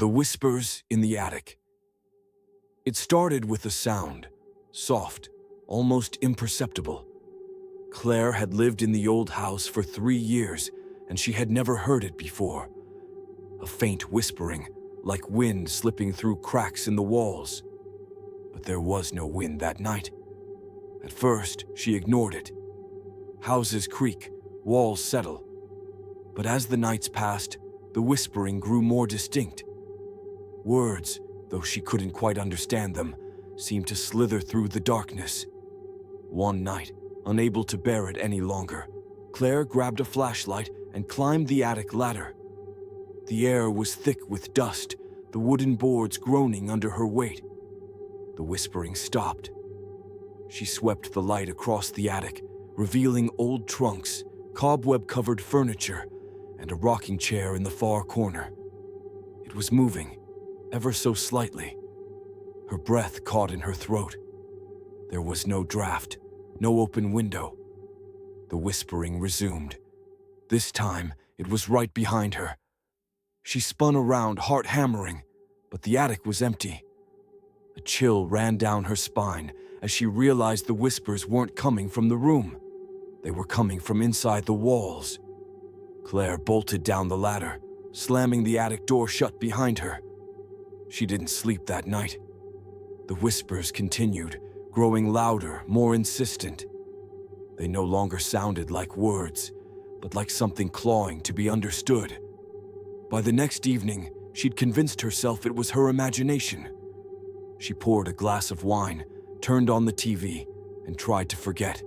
The Whispers in the Attic. It started with a sound, soft, almost imperceptible. Claire had lived in the old house for 3 years, and she had never heard it before. A faint whispering, like wind slipping through cracks in the walls. But there was no wind that night. At first, she ignored it. Houses creak, walls settle. But as the nights passed, the whispering grew more distinct. Words, though she couldn't quite understand them, seemed to slither through the darkness. One night, unable to bear it any longer, Claire grabbed a flashlight and climbed the attic ladder. The air was thick with dust, the wooden boards groaning under her weight. The whispering stopped. She swept the light across the attic, revealing old trunks, cobweb-covered furniture, and a rocking chair in the far corner. It was moving, ever so slightly. Her breath caught in her throat. There was no draft, no open window. The whispering resumed. This time, it was right behind her. She spun around, heart hammering, but the attic was empty. A chill ran down her spine as she realized the whispers weren't coming from the room. They were coming from inside the walls. Claire bolted down the ladder, slamming the attic door shut behind her. She didn't sleep that night. The whispers continued, growing louder, more insistent. They no longer sounded like words, but like something clawing to be understood. By the next evening, she'd convinced herself it was her imagination. She poured a glass of wine, turned on the TV, and tried to forget.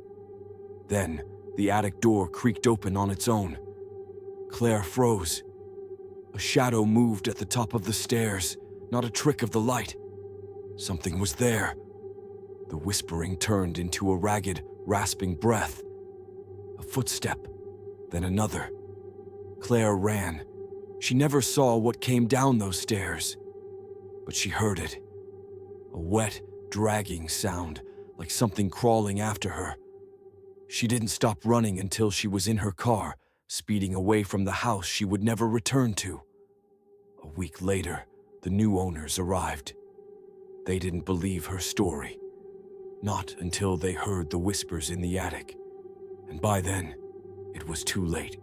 Then, the attic door creaked open on its own. Claire froze. A shadow moved at the top of the stairs, not a trick of the light. Something was there. The whispering turned into a ragged, rasping breath. A footstep, then another. Claire ran. She never saw what came down those stairs, but she heard it. A wet, dragging sound, like something crawling after her. She didn't stop running until she was in her car, speeding away from the house she would never return to. A week later, the new owners arrived. They didn't believe her story. Not until they heard the whispers in the attic. And by then, it was too late.